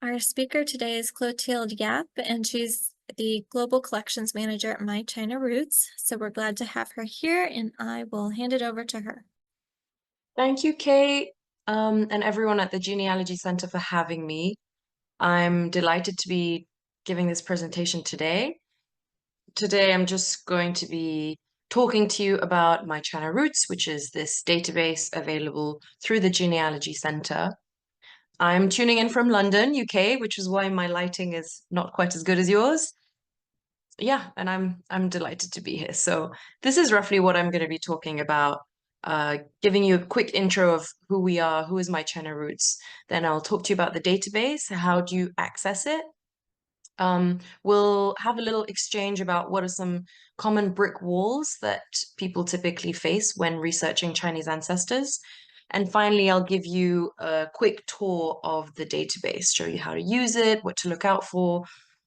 Our speaker today is Clotilde Yap, and she's the Global Collections Manager at My China Roots. So we're glad to have her here, and I will hand it over to her. Thank you, Kate, and everyone at the Genealogy Center for having me. I'm delighted to be giving this presentation today. Today, I'm just going to be talking to you about My China Roots, which is this database available through the Genealogy Center. I'm tuning in from London, UK, which is why my lighting is not quite as good as yours. Yeah, and I'm delighted to be here. So this is roughly what I'm going to be talking about, giving you a quick intro of who we are, who is My China Roots. Then I'll talk to you about the database, how do you access it. We'll have a little exchange about what are some common brick walls that people typically face when researching Chinese ancestors. And finally, I'll give you a quick tour of the database, show you how to use it, what to look out for,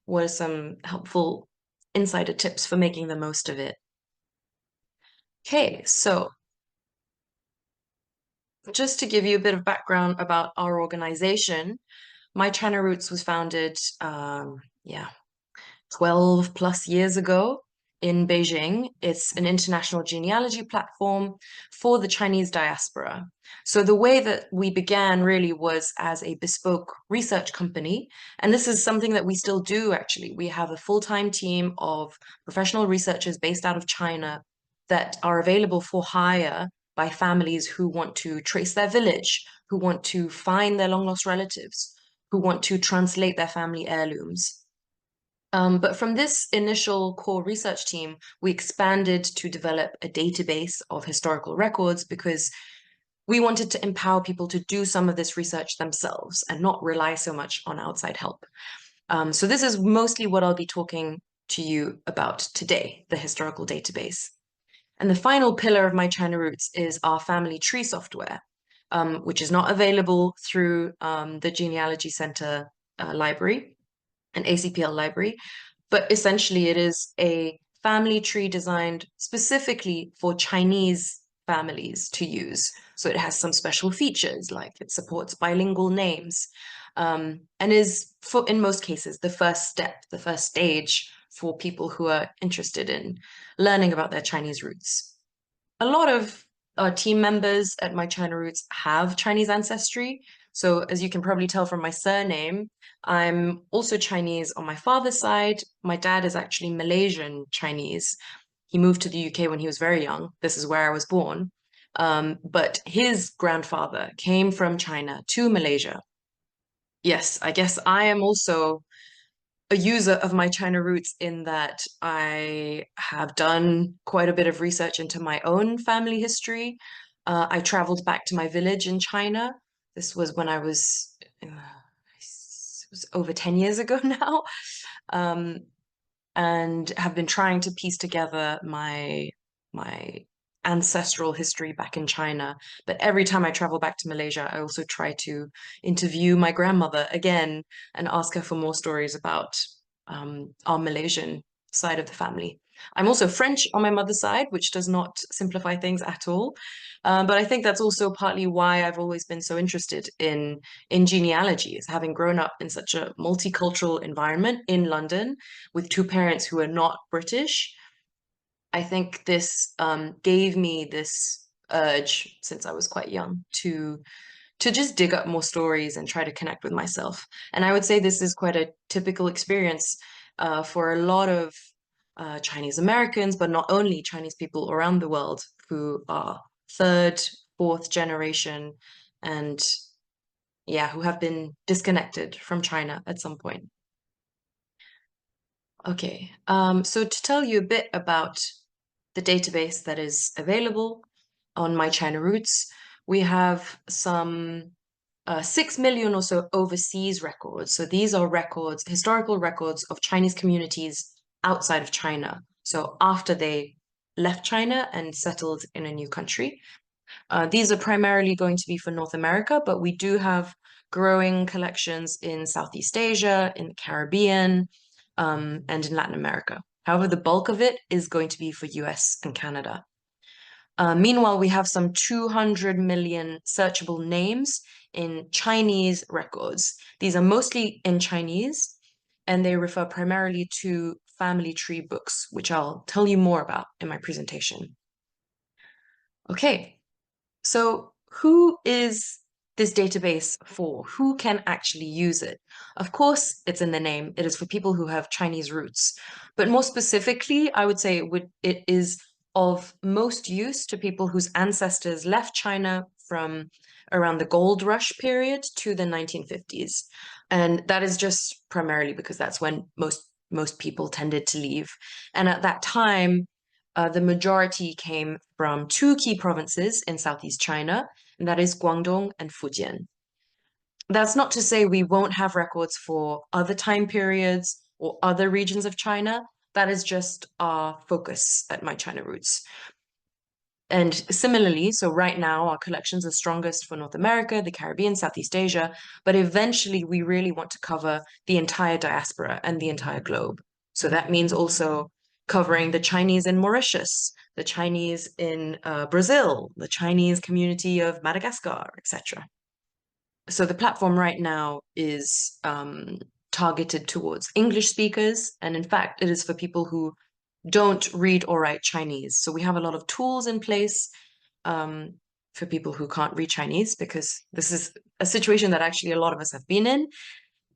what are some helpful insider tips for making the most of it. Okay, so just to give you a bit of background about our organization, My China Roots was founded, 12 plus years ago in Beijing. It's an international genealogy platform for the Chinese diaspora. So the way that we began really was as a bespoke research company. And this is something that we still do, actually. We have a full-time team of professional researchers based out of China that are available for hire by families who want to trace their village, who want to find their long-lost relatives, who want to translate their family heirlooms. But from this initial core research team, we expanded to develop a database of historical records because we wanted to empower people to do some of this research themselves and not rely so much on outside help. So this is mostly what I'll be talking to you about today, the historical database. And the final pillar of My China Roots is our family tree software, which is not available through the Genealogy Center library, an ACPL library, but essentially it is a family tree designed specifically for Chinese families to use. So it has some special features, like it supports bilingual names, and is, in most cases, the first step, the first stage for people who are interested in learning about their Chinese roots. A lot of our team members at My China Roots have Chinese ancestry. So as you can probably tell from my surname, I'm also Chinese on my father's side. My dad is actually Malaysian Chinese. He moved to the UK when he was very young. This is where I was born. But his grandfather came from China to Malaysia. Yes, I guess I am also a user of My China Roots in that I have done quite a bit of research into my own family history. I traveled back to my village in China. This was when I was, it was over 10 years ago now, um, and have been trying to piece together my ancestral history back in China. But every time I travel back to Malaysia, I also try to interview my grandmother again and ask her for more stories about our Malaysian side of the family. I'm also French on my mother's side, which does not simplify things at all. But I think that's also partly why I've always been so interested in genealogies, having grown up in such a multicultural environment in London with two parents who are not British. I think this gave me this urge since I was quite young to just dig up more stories and try to connect with myself. And I would say this is quite a typical experience for a lot of Chinese Americans, but not only Chinese people around the world who are third, fourth generation, and yeah, who have been disconnected from China at some point. Okay, so to tell you a bit about the database that is available on My China Roots, we have some 6 million or so overseas records. So these are records, historical records of Chinese communities outside of China. So after they left China and settled in a new country. These are primarily going to be for North America, but we do have growing collections in Southeast Asia, in the Caribbean, and in Latin America. However, the bulk of it is going to be for US and Canada. Meanwhile, we have some 200 million searchable names in Chinese records. These are mostly in Chinese, and they refer primarily to family tree books, which I'll tell you more about in my presentation. Okay, so who is this database for? Who can actually use it? Of course, it's in the name. It is for people who have Chinese roots. But more specifically, I would say it is of most use to people whose ancestors left China from around the gold rush period to the 1950s. And that is just primarily because that's when most people tended to leave. And at that time, the majority came from two key provinces in Southeast China, and that is Guangdong and Fujian. That's not to say we won't have records for other time periods or other regions of China. That is just our focus at My China Roots. And similarly, so right now our collections are strongest for North America, the Caribbean, Southeast Asia, but eventually we really want to cover the entire diaspora and the entire globe. So that means also covering the Chinese in Mauritius, the Chinese in Brazil, the Chinese community of Madagascar, etc. So the platform right now is targeted towards English speakers, and in fact, it is for people who don't read or write Chinese. So we have a lot of tools in place for people who can't read Chinese, because this is a situation that actually a lot of us have been in.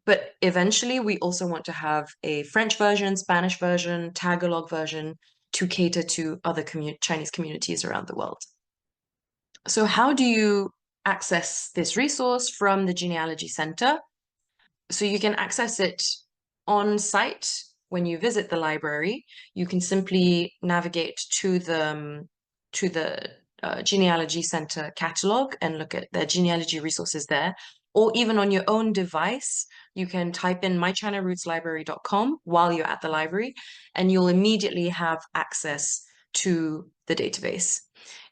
But eventually, we also want to have a French version, Spanish version, Tagalog version to cater to other Chinese communities around the world. So how do you access this resource from the Genealogy Center? So you can access it on site when you visit the library. You can simply navigate to the Genealogy Center catalog and look at their genealogy resources there. Or even on your own device, you can type in mychinarootslibrary.com while you're at the library, and you'll immediately have access to the database.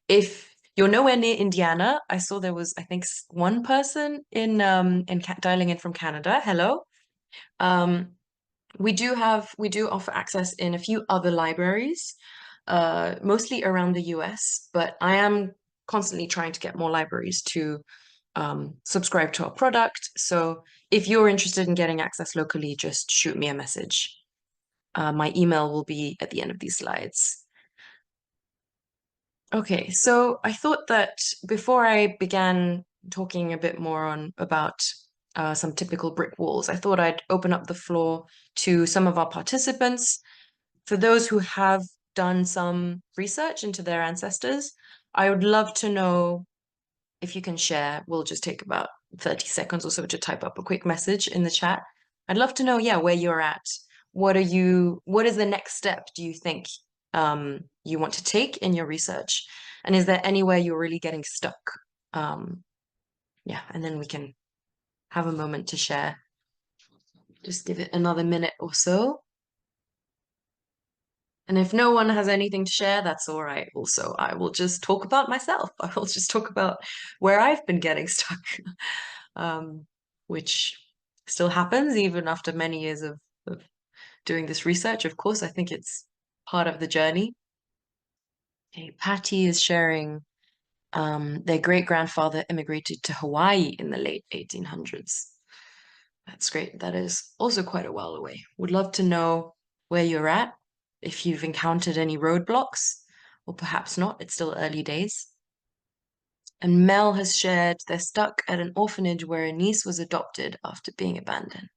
If you're nowhere near Indiana, I saw there was, I think, one person in dialing in from Canada. Hello. Um, we do offer access in a few other libraries, mostly around the US, but I am constantly trying to get more libraries to subscribe to our product. So if you're interested in getting access locally, just shoot me a message. My email will be at the end of these slides. Okay, so I thought that before I began talking a bit more about some typical brick walls, I thought I'd open up the floor to some of our participants. For those who have done some research into their ancestors, I would love to know if you can share. We'll just take about 30 seconds or so to type up a quick message in the chat. I'd love to know, yeah, where you're at. What is the next step, do you think, you want to take in your research? And is there anywhere you're really getting stuck? Yeah, and then we can have a moment to share. Just give it another minute or so. And if no one has anything to share, that's all right. Also, I will just talk about myself. I will just talk about where I've been getting stuck, which still happens even after many years of doing this research. Of course, I think it's part of the journey. Okay, Patty is sharing their great-grandfather immigrated to Hawaii in the late 1800s. That's great. That is also quite a while away. Would love to know where you're at, if you've encountered any roadblocks, or perhaps not. It's still early days. And Mel has shared they're stuck at an orphanage where a niece was adopted after being abandoned.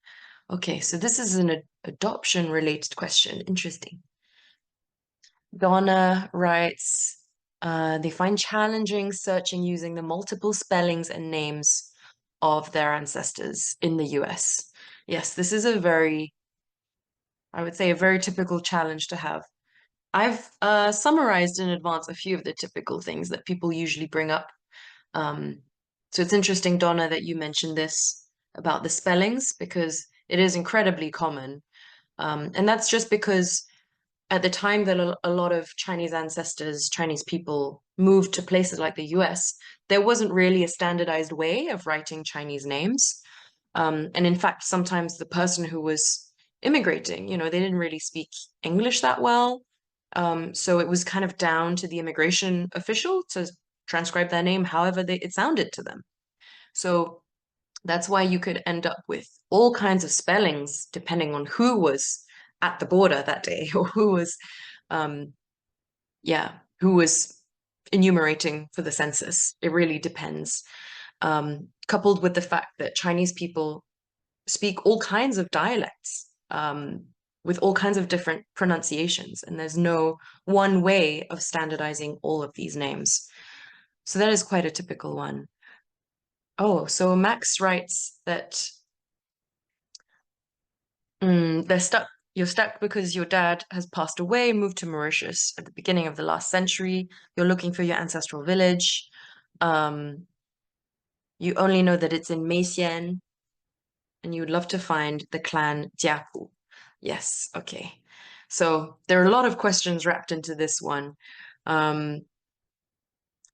Okay, so this is an adoption-related question. Interesting. Donna writes, they find challenging searching using the multiple spellings and names of their ancestors in the US. Yes, this is I would say, a very typical challenge to have. I've summarized in advance a few of the typical things that people usually bring up. So it's interesting, Donna, that you mentioned this about the spellings, because it is incredibly common. And that's just because at the time that a lot of Chinese ancestors, Chinese people moved to places like the US, there wasn't really a standardized way of writing Chinese names. And in fact, sometimes the person who was immigrating, they didn't really speak English that well. So it was kind of down to the immigration official to transcribe their name however it sounded to them. So that's why you could end up with all kinds of spellings depending on who was at the border that day or um, who was enumerating for the census. It really depends. Coupled with the fact that Chinese people speak all kinds of dialects with all kinds of different pronunciations, and there's no one way of standardizing all of these names. So that is quite a typical one. Oh, so Max writes that they're stuck. You're stuck because your dad has passed away, moved to Mauritius at the beginning of the last century. You're looking for your ancestral village. Um, you only know that it's in Meixian, and you would love to find the clan jiapu. Yes, okay. So there are a lot of questions wrapped into this one. Um,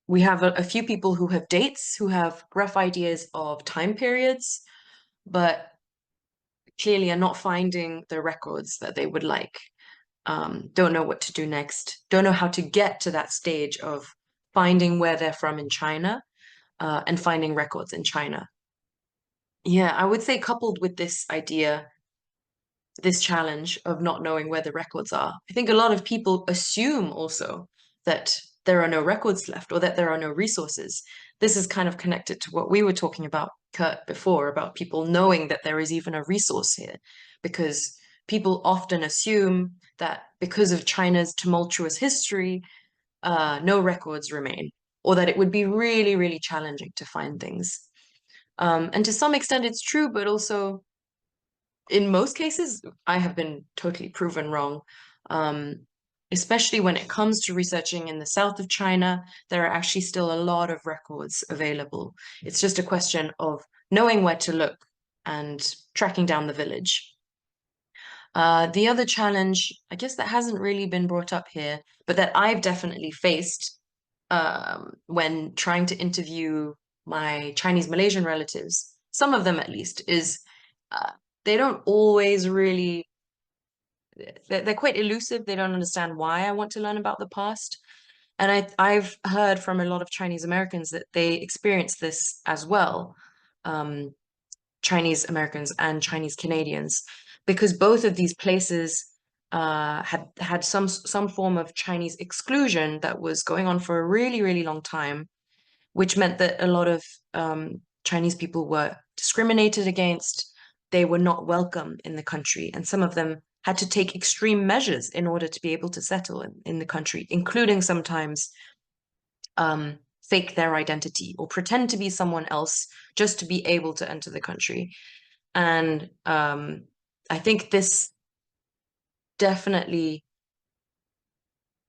we have a few people who have dates, who have rough ideas of time periods, but clearly are not finding the records that they would like. Don't know what to do next, don't know how to get to that stage of finding where they're from in China, and finding records in China. Yeah, I would say coupled with this idea, this challenge of not knowing where the records are, I think a lot of people assume also that there are no records left or that there are no resources. This is kind of connected to what we were talking about, Kurt, before, about people knowing that there is even a resource here, because people often assume that because of China's tumultuous history, no records remain, or that it would be really, really challenging to find things. And to some extent, it's true, but also in most cases, I have been totally proven wrong. Um, Especially when it comes to researching in the south of China, there are actually still a lot of records available. It's just a question of knowing where to look and tracking down the village. The other challenge, I guess that hasn't really been brought up here, but that I've definitely faced when trying to interview my Chinese Malaysian relatives, some of them at least, is uh, they don't always really, they're quite elusive. They don't understand why I want to learn about the past. And I've heard from a lot of Chinese Americans that they experience this as well. Um, Chinese Americans and Chinese Canadians, because both of these places had some form of Chinese exclusion that was going on for a really, really long time, which meant that a lot of Chinese people were discriminated against. They were not welcome in the country, and some of them had to take extreme measures in order to be able to settle in the country, including sometimes fake their identity or pretend to be someone else just to be able to enter the country. And I think this definitely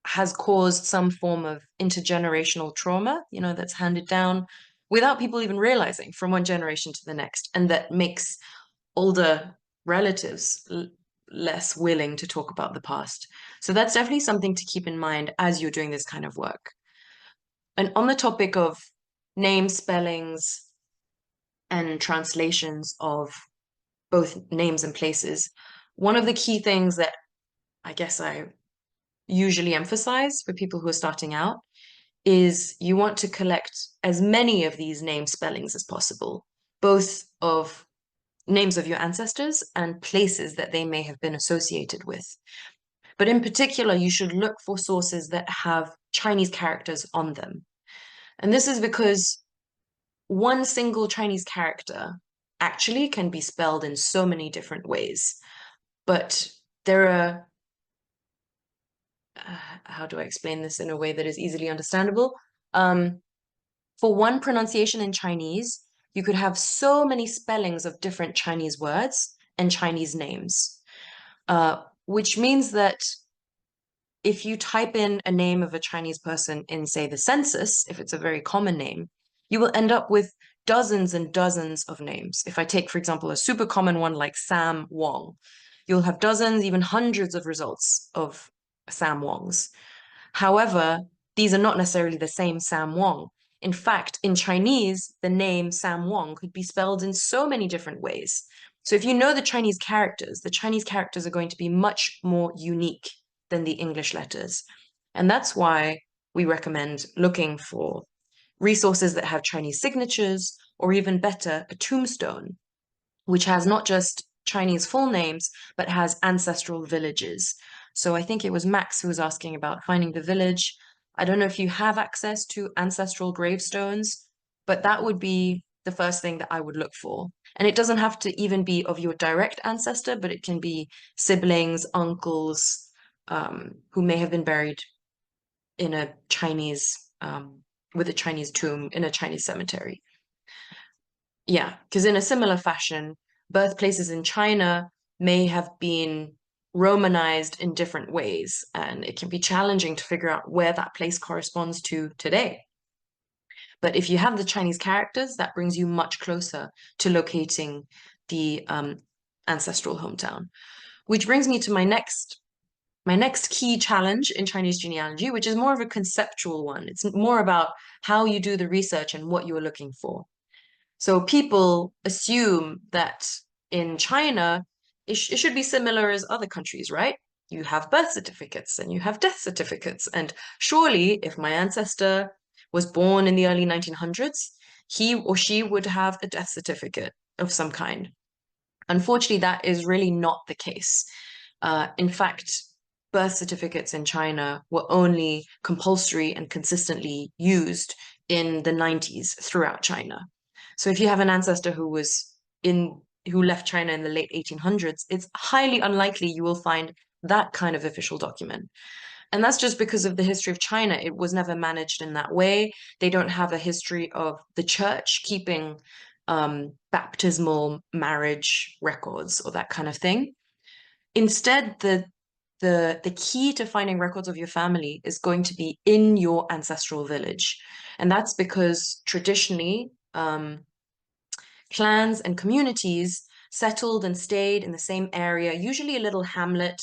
has caused some form of intergenerational trauma, that's handed down without people even realizing from one generation to the next, and that makes older relatives less willing to talk about the past. So that's definitely something to keep in mind as you're doing this kind of work. And on the topic of name spellings and translations of both names and places, one of the key things that I guess I usually emphasize for people who are starting out is you want to collect as many of these name spellings as possible, both of names of your ancestors and places that they may have been associated with. But in particular, you should look for sources that have Chinese characters on them. And this is because one single Chinese character actually can be spelled in so many different ways. But there are, how do I explain this in a way that is easily understandable? For one pronunciation in Chinese, you could have so many spellings of different Chinese words and Chinese names, which means that if you type in a name of a Chinese person in, say, the census, if it's a very common name, you will end up with dozens and dozens of names. If I take, for example, a super common one like Sam Wong, you'll have dozens, even hundreds of results of Sam Wongs. However, these are not necessarily the same Sam Wong. In fact, in Chinese, the name Sam Wong could be spelled in so many different ways. So if you know the Chinese characters are going to be much more unique than the English letters. And that's why we recommend looking for resources that have Chinese signatures, or even better, a tombstone, which has not just Chinese full names, but has ancestral villages. So I think it was Max who was asking about finding the village. I don't know if you have access to ancestral gravestones, but that would be the first thing that I would look for. And it doesn't have to even be of your direct ancestor, but it can be siblings, uncles, who may have been buried in a Chinese, with a Chinese tomb in a Chinese cemetery. Yeah, because in a similar fashion, birthplaces in China may have been Romanized in different ways, and it can be challenging to figure out where that place corresponds to today. But if you have the Chinese characters, that brings you much closer to locating the ancestral hometown. Which brings me to my next key challenge in Chinese genealogy, which is more of a conceptual one. It's more about how you do the research and what you're looking for. So people assume that in China, it should be similar as other countries, right? You have birth certificates and you have death certificates. And surely, if my ancestor was born in the early 1900s, he or she would have a death certificate of some kind. Unfortunately, that is really not the case. In fact, birth certificates in China were only compulsory and consistently used in the 90s throughout China. So if you have an ancestor who left China in the late 1800s, it's highly unlikely you will find that kind of official document. And that's just because of the history of China. It was never managed in that way. They don't have a history of the church keeping baptismal marriage records or that kind of thing. Instead, the key to finding records of your family is going to be in your ancestral village. And that's because traditionally, clans and communities settled and stayed in the same area, usually a little hamlet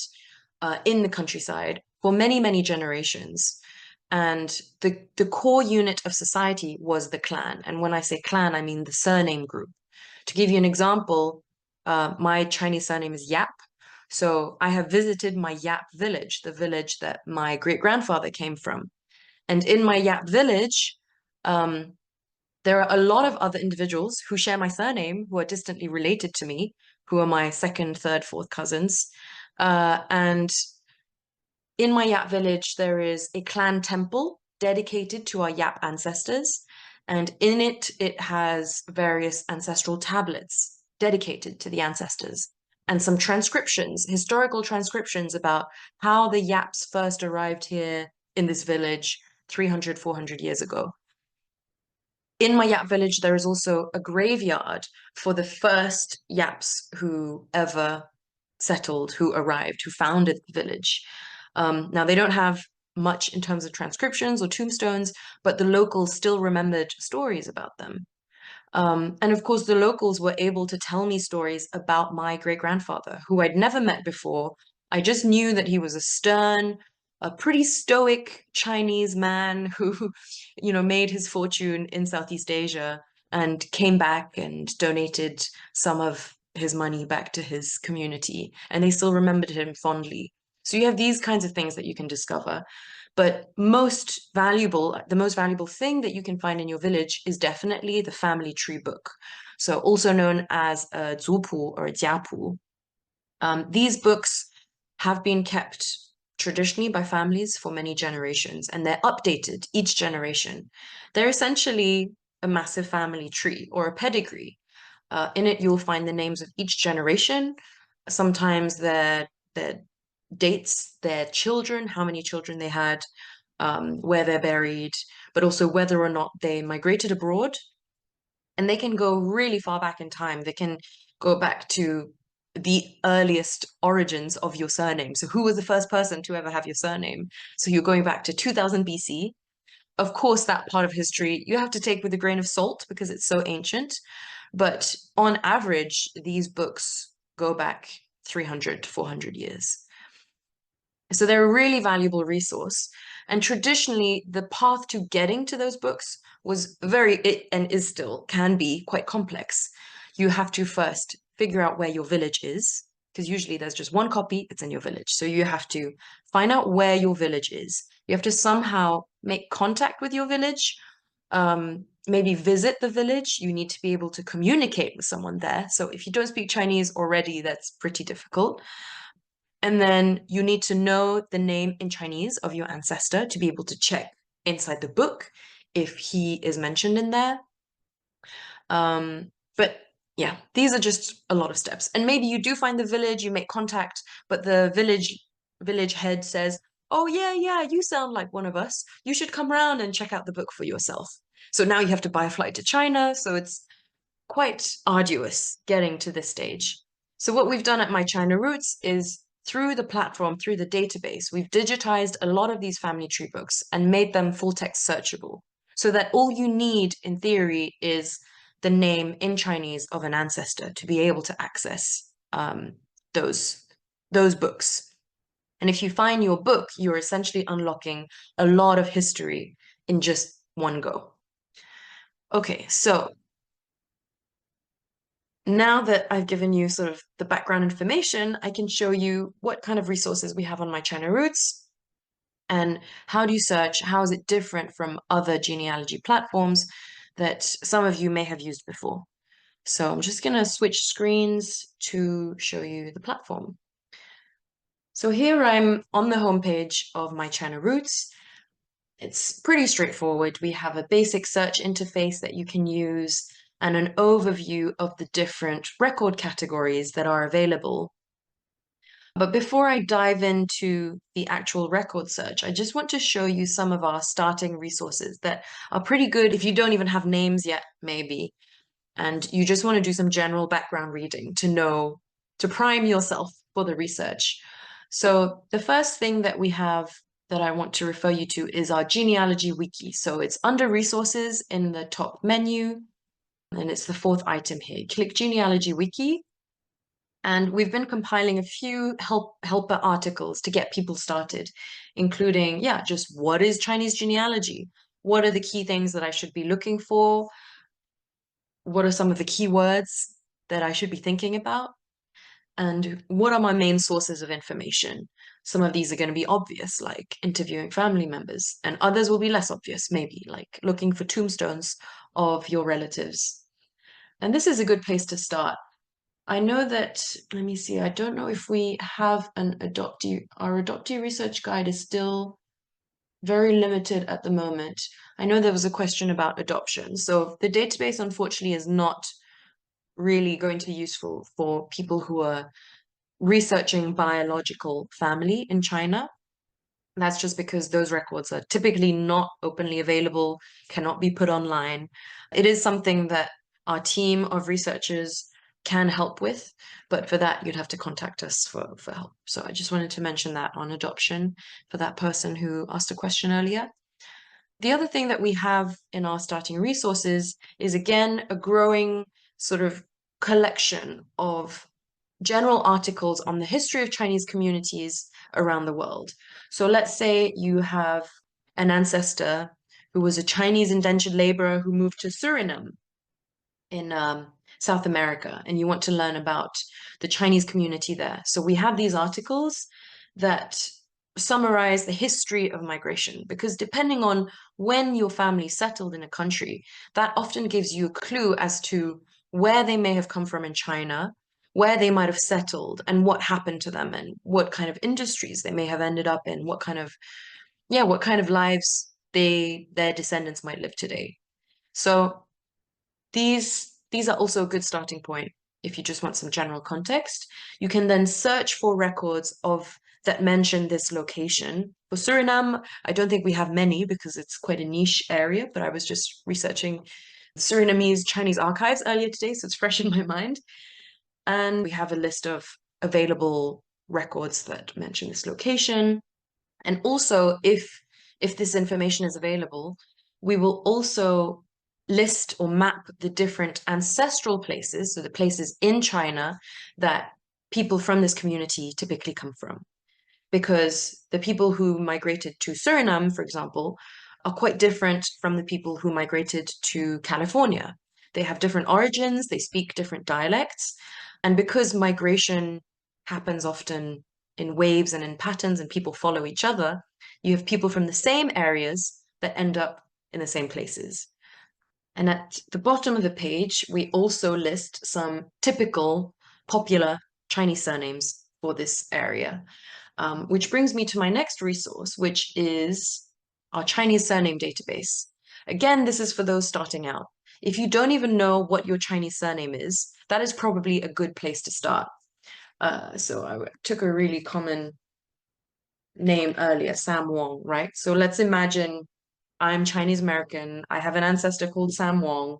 in the countryside, for many, many generations. And the core unit of society was the clan. And when I say clan, I mean the surname group. To give you an example, my Chinese surname is Yap. So I have visited my Yap village, the village that my great-grandfather came from. And in my Yap village, um, there are a lot of other individuals who share my surname, who are distantly related to me, who are my second, third, fourth cousins. And in my Yap village, there is a clan temple dedicated to our Yap ancestors. And in it, it has various ancestral tablets dedicated to the ancestors and some transcriptions, historical transcriptions about how the Yaps first arrived here in this village 300, 400 years ago. In my Yap village, there is also a graveyard for the first Yaps who ever settled, who arrived, who founded the village. Now, they don't have much in terms of transcriptions or tombstones, but the locals still remembered stories about them. And of course, the locals were able to tell me stories about my great-grandfather, who I'd never met before. I just knew that he was a stern, a pretty stoic Chinese man who, made his fortune in Southeast Asia and came back and donated some of his money back to his community. And they still remembered him fondly. So you have these kinds of things that you can discover. But the most valuable thing that you can find in your village is definitely the family tree book. So also known as a zupu or a jiapu. These books have been kept traditionally by families for many generations, and they're updated each generation. They're essentially a massive family tree or a pedigree. In it, you'll find the names of each generation. Sometimes their dates, their children, how many children they had, where they're buried, but also whether or not they migrated abroad. And they can go really far back in time. They can go back to the earliest origins of your surname. So who was the first person to ever have your surname? So you're going back to 2000 BC. Of course, that part of history you have to take with a grain of salt because it's so ancient. But on average, these books go back 300 to 400 years. So they're a really valuable resource. And traditionally, the path to getting to those books and is still, can be quite complex. You have to first figure out where your village is, because usually there's just one copy, it's in your village. So you have to find out where your village is. You have to somehow make contact with your village, maybe visit the village. You need to be able to communicate with someone there. So if you don't speak Chinese already, that's pretty difficult. And then you need to know the name in Chinese of your ancestor to be able to check inside the book if he is mentioned in there. But yeah, these are just a lot of steps. And maybe you do find the village, you make contact, but the village head says, "Oh yeah, you sound like one of us. You should come around and check out the book for yourself." So now you have to buy a flight to China. So it's quite arduous getting to this stage. So what we've done at My China Roots is through the platform, through the database, we've digitized a lot of these family tree books and made them full text searchable so that all you need in theory is the name in Chinese of an ancestor to be able to access those books. And if you find your book, you're essentially unlocking a lot of history in just one go. Okay, so now that I've given you sort of the background information, I can show you what kind of resources we have on My China Roots and how do you search, how is it different from other genealogy platforms that some of you may have used before. So I'm just going to switch screens to show you the platform. So here I'm on the homepage of My China Roots. It's pretty straightforward. We have a basic search interface that you can use and an overview of the different record categories that are available. But before I dive into the actual record search, I just want to show you some of our starting resources that are pretty good if you don't even have names yet, maybe, and you just want to do some general background reading to know, to prime yourself for the research. So the first thing that we have that I want to refer you to is our genealogy wiki. So it's under resources in the top menu, and it's the fourth item here. Click genealogy wiki. And we've been compiling a few helper articles to get people started, including, yeah, just what is Chinese genealogy? What are the key things that I should be looking for? What are some of the keywords that I should be thinking about? And what are my main sources of information? Some of these are going to be obvious, like interviewing family members, and others will be less obvious, maybe like looking for tombstones of your relatives. And this is a good place to start. I know that, let me see, I don't know if we have an adoptee, our adoptee research guide is still very limited at the moment. I know there was a question about adoption. So the database, unfortunately, is not really going to be useful for people who are researching biological family in China. That's just because those records are typically not openly available, cannot be put online. It is something that our team of researchers can help with, but for that, you'd have to contact us for help. So I just wanted to mention that on adoption for that person who asked a question earlier. The other thing that we have in our starting resources is, again, a growing sort of collection of general articles on the history of Chinese communities around the world. So let's say you have an ancestor who was a Chinese indentured laborer who moved to Suriname in South America, and you want to learn about the Chinese community there. So we have these articles that summarize the history of migration, because depending on when your family settled in a country, that often gives you a clue as to where they may have come from in China, where they might have settled, and what happened to them, and what kind of industries they may have ended up in, what kind of lives their descendants might live today. So these are also a good starting point if you just want some general context. You can then search for records that mention this location. For Suriname, I don't think we have many because it's quite a niche area, but I was just researching Surinamese Chinese archives earlier today, so it's fresh in my mind. And we have a list of available records that mention this location. And also, if this information is available, we will also list or map the different ancestral places, so the places in China that people from this community typically come from. Because the people who migrated to Suriname, for example, are quite different from the people who migrated to California. They have different origins, they speak different dialects, and because migration happens often in waves and in patterns, and people follow each other, you have people from the same areas that end up in the same places. And at the bottom of the page, we also list some typical popular Chinese surnames for this area, which brings me to my next resource, which is our Chinese surname database. Again, this is for those starting out. If you don't even know what your Chinese surname is, that is probably a good place to start. So I took a really common name earlier, Sam Wong, right? So let's imagine I'm Chinese American. I have an ancestor called Sam Wong,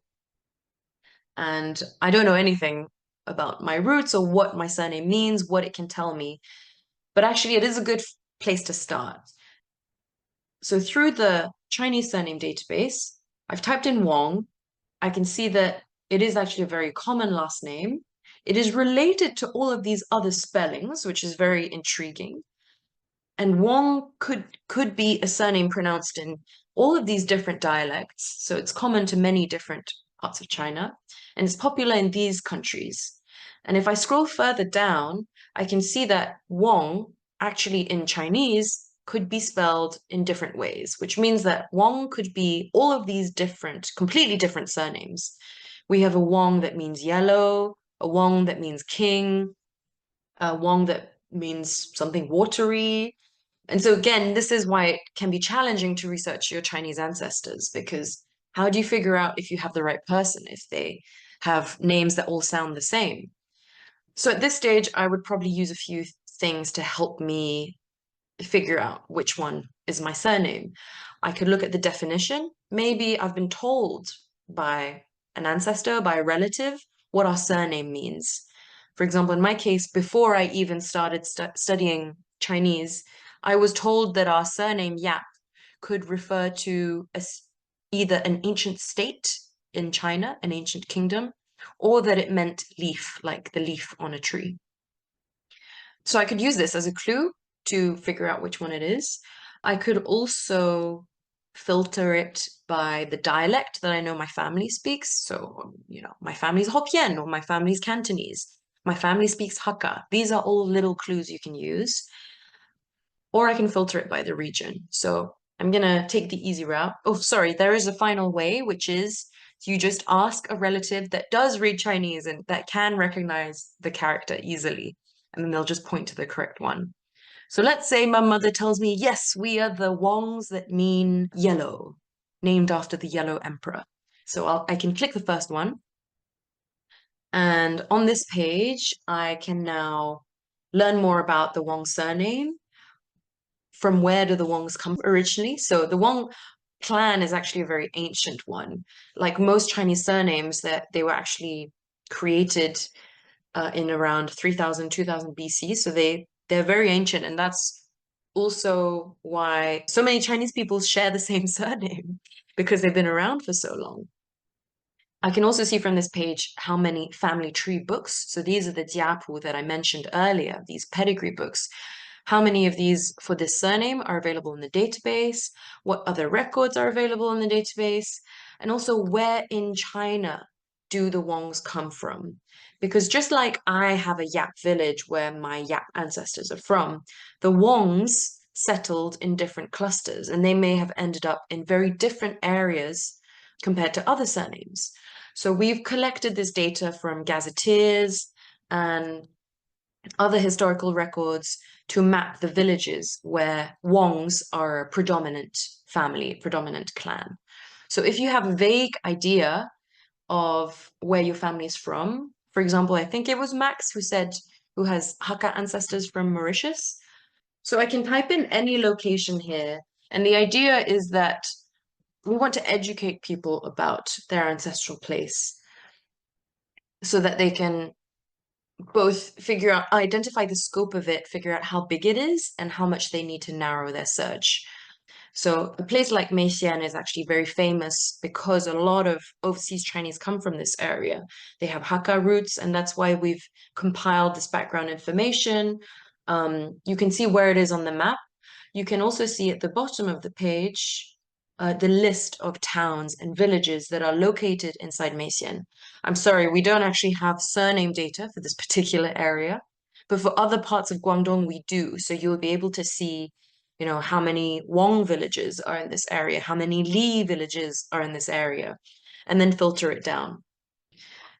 and I don't know anything about my roots or what my surname means, what it can tell me. But actually, it is a good place to start. So through the Chinese surname database, I've typed in Wong. I can see that it is actually a very common last name. It is related to all of these other spellings, which is very intriguing. And Wong could be a surname pronounced in all of these different dialects. So it's common to many different parts of China, and it's popular in these countries. And if I scroll further down, I can see that Wong actually in Chinese could be spelled in different ways, which means that Wong could be all of these different, completely different surnames. We have a Wong that means yellow, a Wong that means king, a Wong that means something watery, and so again, this is why it can be challenging to research your Chinese ancestors, because how do you figure out if you have the right person, if they have names that all sound the same? So at this stage, I would probably use a few things to help me figure out which one is my surname. I could look at the definition. Maybe I've been told by an ancestor, by a relative, what our surname means. For example, in my case, before I even started studying Chinese, I was told that our surname Yap could refer to either an ancient state in China, an ancient kingdom, or that it meant leaf, like the leaf on a tree. So I could use this as a clue to figure out which one it is. I could also filter it by the dialect that I know my family speaks. So, my family's Hokkien or my family's Cantonese. My family speaks Hakka. These are all little clues you can use. Or I can filter it by the region. So I'm gonna take the easy route. Oh, sorry, there is a final way, which is you just ask a relative that does read Chinese and that can recognize the character easily, and then they'll just point to the correct one. So let's say my mother tells me, yes, we are the Wongs that mean yellow, named after the yellow emperor. So I can click the first one. And on this page, I can now learn more about the Wong surname. From where do the Wongs come originally? So the Wong clan is actually a very ancient one. Like most Chinese surnames, that they were actually created in around 3000, 2000 BC. So they're very ancient, and that's also why so many Chinese people share the same surname because they've been around for so long. I can also see from this page how many family tree books. So these are the jiapu that I mentioned earlier, these pedigree books. How many of these for this surname are available in the database? What other records are available in the database? And also, where in China do the Wongs come from? Because just like I have a Yap village where my Yap ancestors are from, the Wongs settled in different clusters, and they may have ended up in very different areas compared to other surnames. So we've collected this data from gazetteers and other historical records to map the villages where Wongs are a predominant family, predominant clan. So if you have a vague idea of where your family is from, for example, I think it was Max who has Hakka ancestors from Mauritius. So I can type in any location here. And the idea is that we want to educate people about their ancestral place so that they can both identify the scope of it, figure out how big it is, and how much they need to narrow their search. So a place like Meixian is actually very famous because a lot of overseas Chinese come from this area. They have Hakka roots, and that's why we've compiled this background information. You can see where it is on the map. You can also see at the bottom of the page the list of towns and villages that are located inside Meixian. I'm sorry, we don't actually have surname data for this particular area, But for other parts of Guangdong, we do. So you'll be able to see, how many Wong villages are in this area, how many Li villages are in this area, and then filter it down.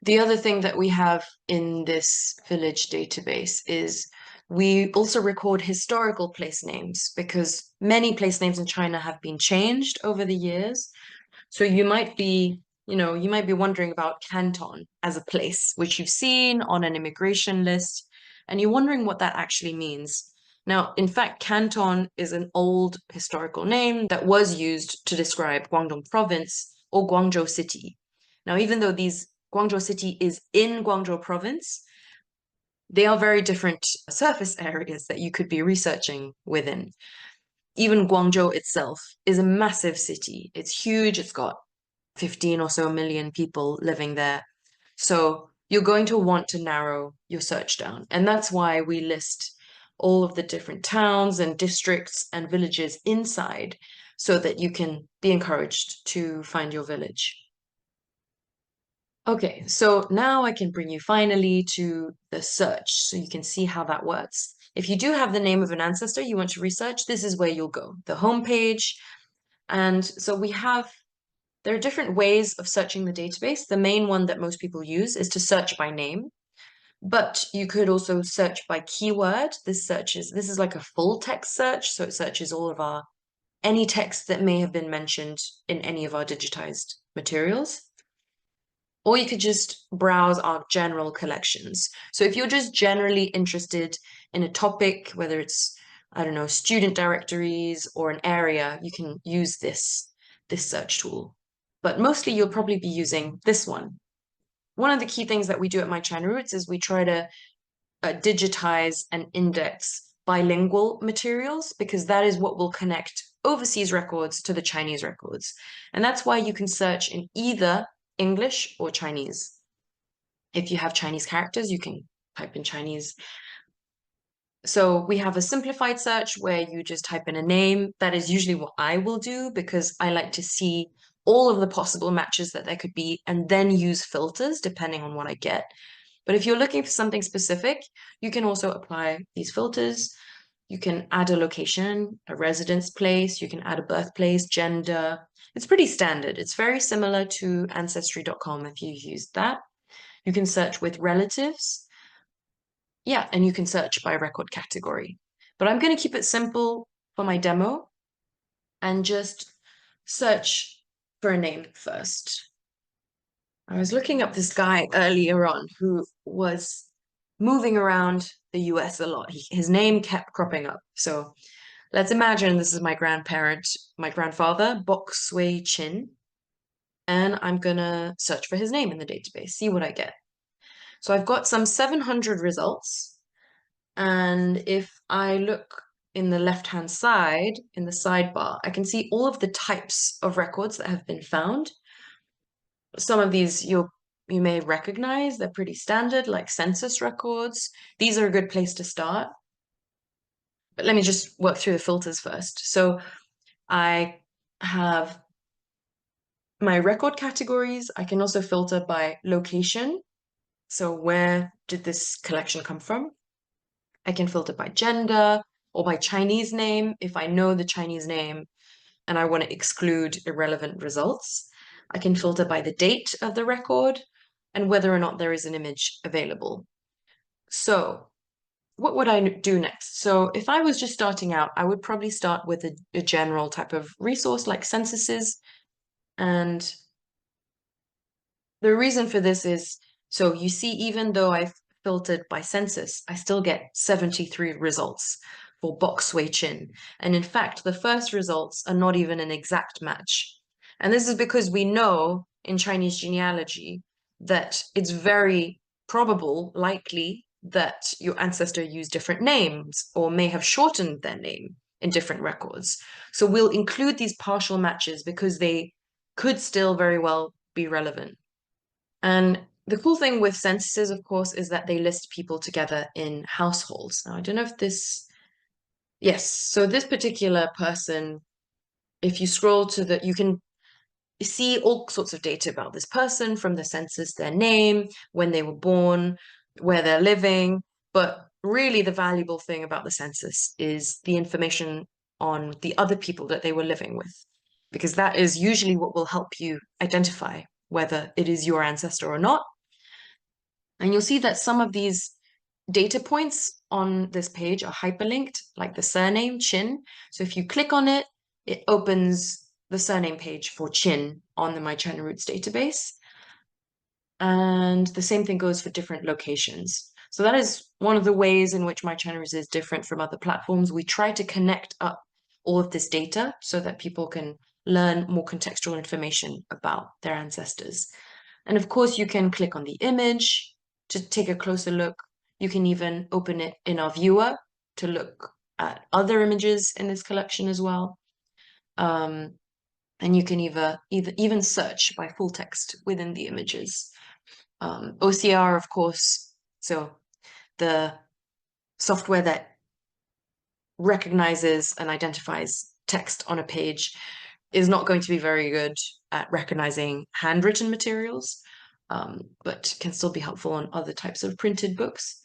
The other thing that we have in this village database is we also record historical place names because many place names in China have been changed over the years. So you might be wondering about Canton as a place, which you've seen on an immigration list, and you're wondering what that actually means. Now, in fact, Canton is an old historical name that was used to describe Guangdong province or Guangzhou city. Now, even though Guangzhou city is in Guangzhou province, they are very different surface areas that you could be researching within. Even Guangzhou itself is a massive city. It's huge. It's got 15 or so million people living there. So you're going to want to narrow your search down. And that's why we list all of the different towns and districts and villages inside so that you can be encouraged to find your village. Okay, so now I can bring you finally to the search so you can see how that works. If you do have the name of an ancestor you want to research, this is where you'll go, the home page. And so there are different ways of searching the database. The main one that most people use is to search by name, but you could also search by keyword. This is like a full text search, so it searches any text that may have been mentioned in any of our digitized materials. Or you could just browse our general collections. So if you're just generally interested in a topic, whether it's, I don't know, student directories or an area, you can use this search tool. But mostly you'll probably be using this one. One of the key things that we do at My China Roots is we try to digitize and index bilingual materials because that is what will connect overseas records to the Chinese records. And that's why you can search in either English or Chinese. If you have Chinese characters, you can type in Chinese. So we have a simplified search where you just type in a name. That is usually what I will do because I like to see all of the possible matches that there could be and then use filters depending on what I get. But if you're looking for something specific, you can also apply these filters. You can add a location, a residence place, you can add a birthplace, gender. It's pretty standard. It's very similar to ancestry.com if you used that. You can search with relatives. Yeah, and you can search by record category. But I'm going to keep it simple for my demo and just search for a name first. I was looking up this guy earlier on who was moving around the US a lot. His name kept cropping up. So let's imagine this is my grandfather, Bok Sui Chin, and I'm gonna search for his name in the database, see what I get. So I've got some 700 results, and if I look in the left-hand side, in the sidebar, I can see all of the types of records that have been found. Some of these you may recognize, they're pretty standard, like census records. These are a good place to start. But let me just work through the filters first. So I have my record categories. I can also filter by location. So where did this collection come from? I can filter by gender or by Chinese name if I know the Chinese name and I want to exclude irrelevant results. I can filter by the date of the record and whether or not there is an image available. So what would I do next? So if I was just starting out, I would probably start with a general type of resource like censuses. And the reason for this is, so you see, even though I've filtered by census, I still get 73 results for Bok Sui Chin. And in fact, the first results are not even an exact match. And this is because we know in Chinese genealogy that it's very probable, likely, that your ancestor used different names or may have shortened their name in different records. So we'll include these partial matches because they could still very well be relevant. And the cool thing with censuses, of course, is that they list people together in households. Now, I don't know if yes, so this particular person, if you scroll you can see all sorts of data about this person from the census, their name, when they were born, where they're living. But really the valuable thing about the census is the information on the other people that they were living with, because that is usually what will help you identify whether it is your ancestor or not. And you'll see that some of these data points on this page are hyperlinked, like the surname, Chin. So if you click on it, it opens the surname page for Chin on the My China Roots database. And the same thing goes for different locations. So that is one of the ways in which My China Roots is different from other platforms. We try to connect up all of this data so that people can learn more contextual information about their ancestors. And of course, you can click on the image to take a closer look. You can even open it in our viewer to look at other images in this collection as well. And you can even search by full text within the images. OCR, of course, so the software that recognizes and identifies text on a page is not going to be very good at recognizing handwritten materials, but can still be helpful on other types of printed books.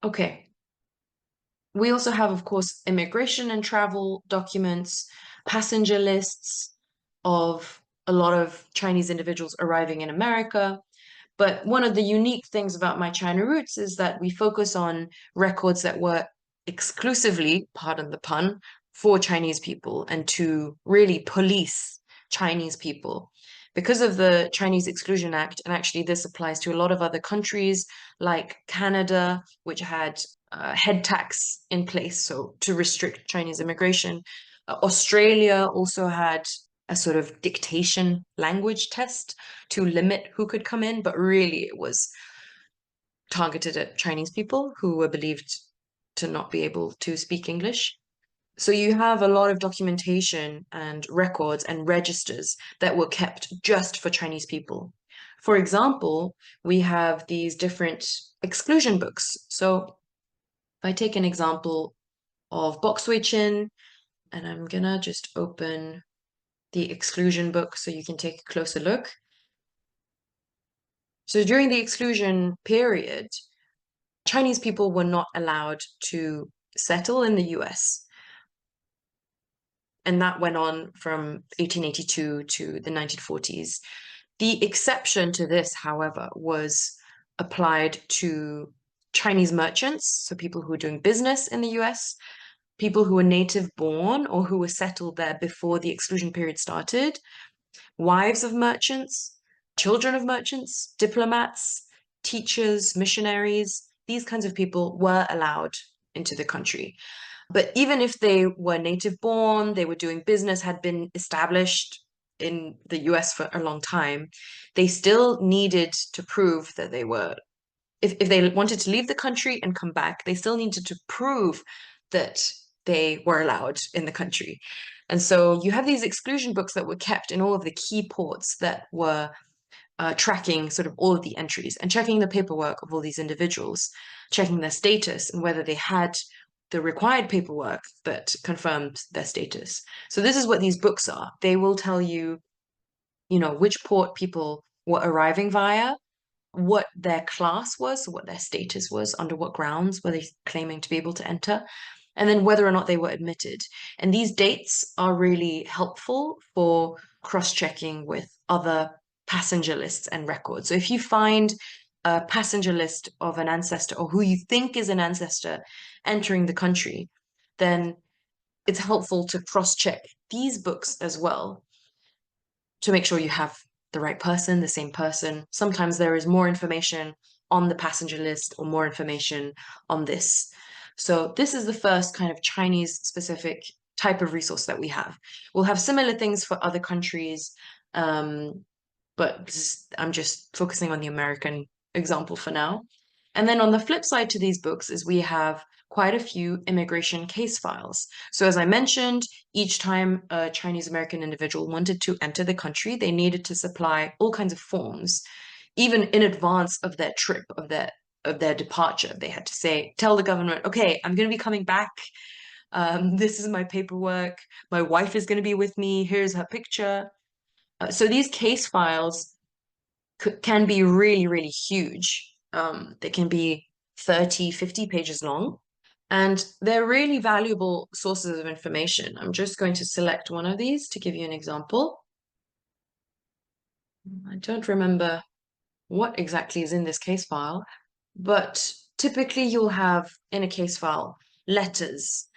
Okay. We also have, of course, immigration and travel documents, passenger lists of a lot of Chinese individuals arriving in America. But one of the unique things about My China Roots is that we focus on records that were exclusively, pardon the pun, for Chinese people and to really police Chinese people. Because of the Chinese Exclusion Act, and actually this applies to a lot of other countries like Canada, which had head tax in place, so to restrict Chinese immigration. Australia also had a sort of dictation language test to limit who could come in, but really it was targeted at Chinese people who were believed to not be able to speak English. So you have a lot of documentation and records and registers that were kept just for Chinese people. For example, we have these different exclusion books. So if I take an example of Bok Sui Chin, and I'm gonna just open the exclusion book so you can take a closer look. So during the exclusion period, Chinese people were not allowed to settle in the US. And that went on from 1882 to the 1940s. The exception to this, however, was applied to Chinese merchants, so people who were doing business in the US, people who were native born or who were settled there before the exclusion period started, wives of merchants, children of merchants, diplomats, teachers, missionaries, these kinds of people were allowed into the country. But even if they were native born, they were doing business, had been established in the US for a long time, they still needed to prove that they were, if they wanted to leave the country and come back, they still needed to prove that they were allowed in the country. And so you have these exclusion books that were kept in all of the key ports that were tracking sort of all of the entries and checking the paperwork of all these individuals, checking their status and whether they had the required paperwork that confirmed their status. So this is what these books are. They will tell you, which port people were arriving via, what their class was, what their status was, under what grounds were they claiming to be able to enter, and then whether or not they were admitted. And these dates are really helpful for cross-checking with other passenger lists and records. So if you find a passenger list of an ancestor or who you think is an ancestor entering the country, then it's helpful to cross-check these books as well to make sure you have the right person, the same person. Sometimes there is more information on the passenger list or more information on this. So this is the first kind of Chinese specific type of resource that we have. We'll have similar things for other countries, but I'm just focusing on the American example for now. And then on the flip side to these books is we have quite a few immigration case files. So as I mentioned, each time a Chinese American individual wanted to enter the country, they needed to supply all kinds of forms, even in advance of their trip, of their departure. They had to tell the government, okay, I'm going to be coming back. This is my paperwork. My wife is going to be with me. Here's her picture. So these case files can be really, really huge. They can be 30, 50 pages long. And they're really valuable sources of information. I'm just going to select one of these to give you an example. I don't remember what exactly is in this case file, but typically you'll have in a case file letters,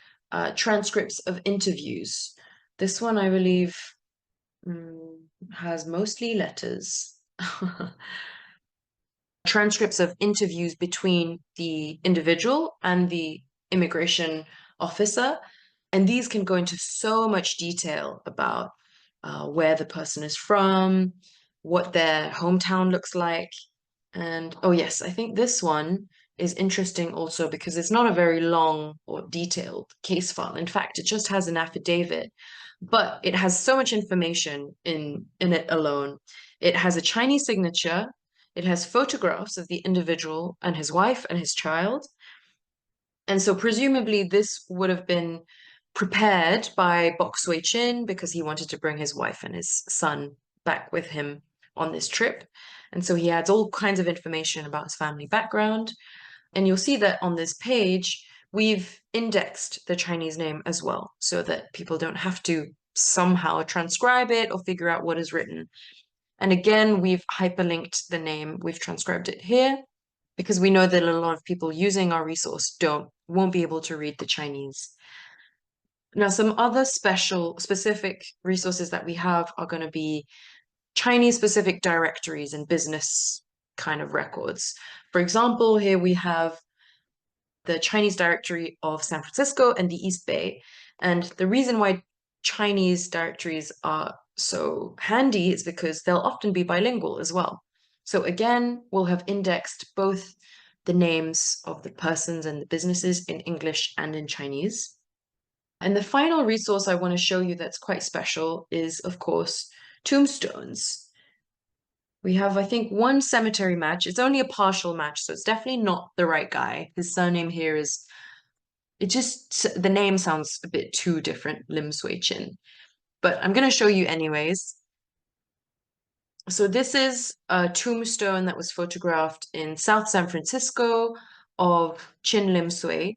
transcripts of interviews. This one, I believe, has mostly letters. Transcripts of interviews between the individual and the immigration officer. And these can go into so much detail about where the person is from, what their hometown looks like. And oh, yes, I think this one is interesting also because it's not a very long or detailed case file. In fact, it just has an affidavit, but it has so much information in it alone. It has a Chinese signature. It has photographs of the individual and his wife and his child. And so presumably this would have been prepared by Bok Sway-chin because he wanted to bring his wife and his son back with him on this trip. And so he adds all kinds of information about his family background. And you'll see that on this page, we've indexed the Chinese name as well, so that people don't have to somehow transcribe it or figure out what is written. And again, we've hyperlinked the name, we've transcribed it here, because we know that a lot of people using our resource won't be able to read the Chinese. Now, some other specific resources that we have are going to be Chinese specific directories and business kind of records. For example, here we have the Chinese directory of San Francisco and the East Bay. And the reason why Chinese directories are so handy is because they'll often be bilingual as well. So again, we'll have indexed both the names of the persons and the businesses in English and in Chinese. And the final resource I want to show you that's quite special is, of course, tombstones. We have, I think, one cemetery match. It's only a partial match, so it's definitely not the right guy. His surname here is, the name sounds a bit too different, Lim Sway-chin. But I'm going to show you anyways. So this is a tombstone that was photographed in South San Francisco of Chin Lim Sway.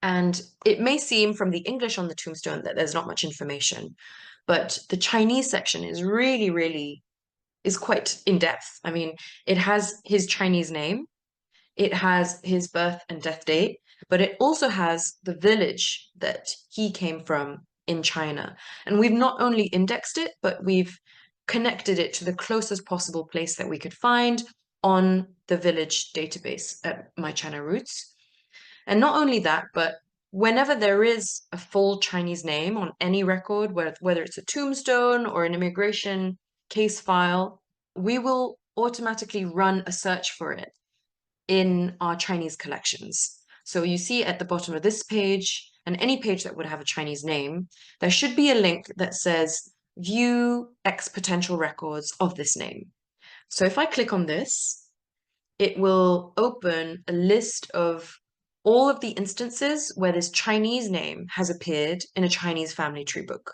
And it may seem from the English on the tombstone that there's not much information, but the Chinese section is really is quite in depth. I mean, it has his Chinese name, it has his birth and death date, but it also has the village that he came from in China. And we've not only indexed it, but we've connected it to the closest possible place that we could find on the village database at My China Roots. And not only that, but whenever there is a full Chinese name on any record, whether it's a tombstone or an immigration case file, we will automatically run a search for it in our Chinese collections. So you see at the bottom of this page, and any page that would have a Chinese name, there should be a link that says view X potential records of this name. So if I click on this, it will open a list of all of the instances where this Chinese name has appeared in a Chinese family tree book.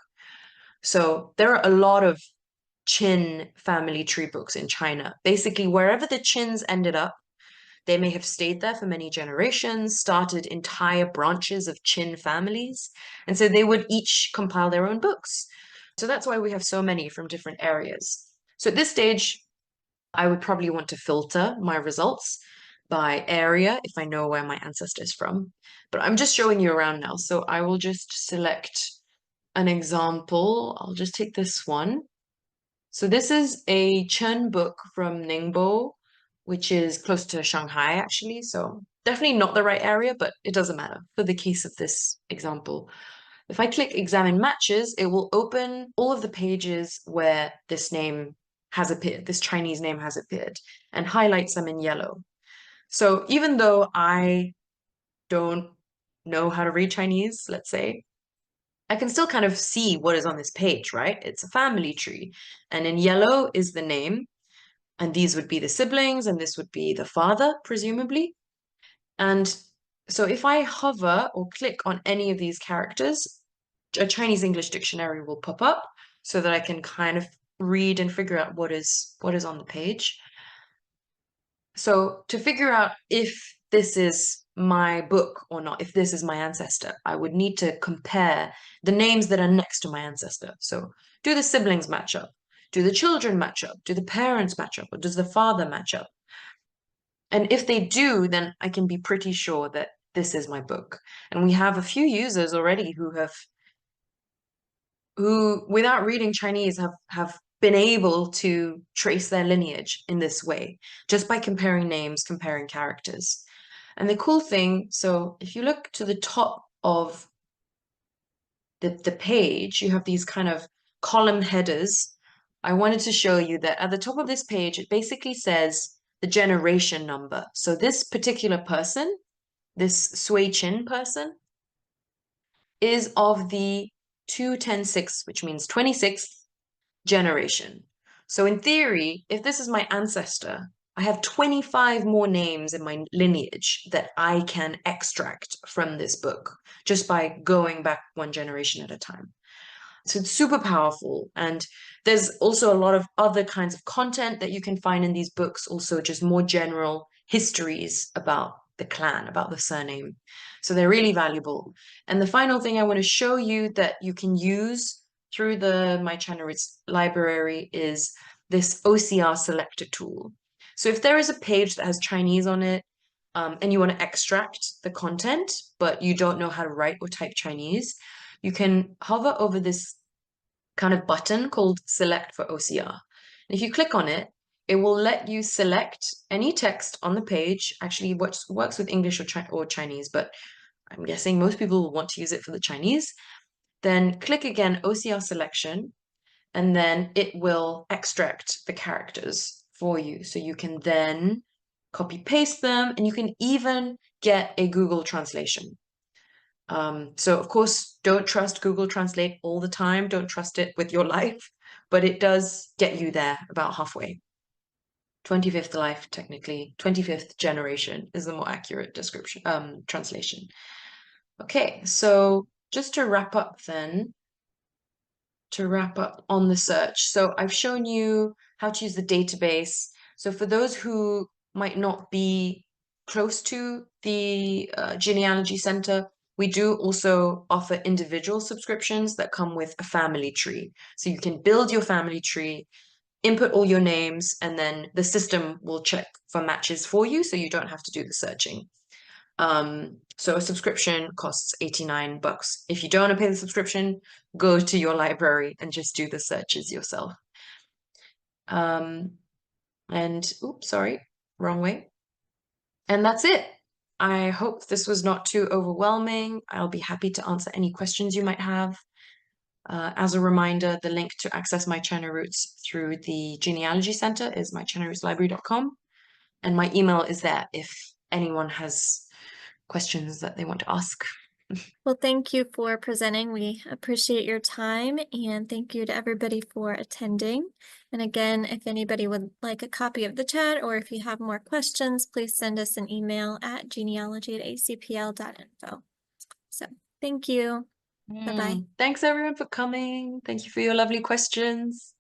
So there are a lot of Qin family tree books in China. Basically, wherever the Qins ended up, they may have stayed there for many generations, started entire branches of Qin families, and so they would each compile their own books. So that's why we have so many from different areas. So at this stage, I would probably want to filter my results by area if I know where my ancestor is from. But I'm just showing you around now. So I will just select an example. I'll just take this one. So this is a Chen book from Ningbo, which is close to Shanghai, actually. So definitely not the right area, but it doesn't matter for the case of this example. If I click examine matches, it will open all of the pages where this name has appeared, this Chinese name has appeared, and highlights them in yellow. So even though I don't know how to read Chinese, let's say, I can still kind of see what is on this page, right? It's a family tree. And in yellow is the name. And these would be the siblings, and this would be the father, presumably. And so if I hover or click on any of these characters, a Chinese English dictionary will pop up so that I can kind of read and figure out what is on the page. So to figure out if this is my book or not, if this is my ancestor. I would need to compare the names that are next to my ancestor. So do the siblings match up? Do the children match up? Do the parents match up? Or does the father match up? And if they do, then I can be pretty sure that this is my book. And we have a few users already who without reading Chinese have been able to trace their lineage in this way, just by comparing names, comparing characters. And the cool thing, so if you look to the top of the page, you have these kind of column headers. I wanted to show you that at the top of this page, it basically says the generation number. So this particular person, this Sui Chin person, is of the 2106, which means 26th generation. So in theory, if this is my ancestor, I have 25 more names in my lineage that I can extract from this book just by going back one generation at a time. So it's super powerful. And there's also a lot of other kinds of content that you can find in these books, also just more general histories about the clan, about the surname. So they're really valuable. And the final thing I want to show you that you can use through the My China Roots library is this OCR selector tool. So if there is a page that has Chinese on it, and you want to extract the content, but you don't know how to write or type Chinese, you can hover over this kind of button called Select for OCR. And if you click on it, it will let you select any text on the page. Actually, works with English or Chinese, but I'm guessing most people will want to use it for the Chinese. Then click again OCR selection, and then it will extract the characters for you. So you can then copy paste them, and you can even get a Google translation. So of course, don't trust Google Translate all the time. Don't trust it with your life, but it does get you there about halfway. 25th life, technically. 25th generation is the more accurate description, translation. Okay, so just to wrap up then, on the search. So I've shown you how to use the database. So for those who might not be close to the genealogy center, we do also offer individual subscriptions that come with a family tree. So you can build your family tree, input all your names, and then the system will check for matches for you, so you don't have to do the searching. So a subscription costs $89. If you don't want to pay the subscription, go to your library and just do the searches yourself. And oops, sorry, wrong way. And that's it. I hope this was not too overwhelming. I'll be happy to answer any questions you might have. As a reminder, the link to access My China Roots through the Genealogy Center is mychinarootslibrary.com. And my email is there if anyone has questions that they want to ask. Well, thank you for presenting. We appreciate your time, and thank you to everybody for attending. And again, if anybody would like a copy of the chat, or if you have more questions, please send us an email at genealogy@acpl.info. So thank you. Bye-bye. Thanks everyone for coming. Thank you for your lovely questions.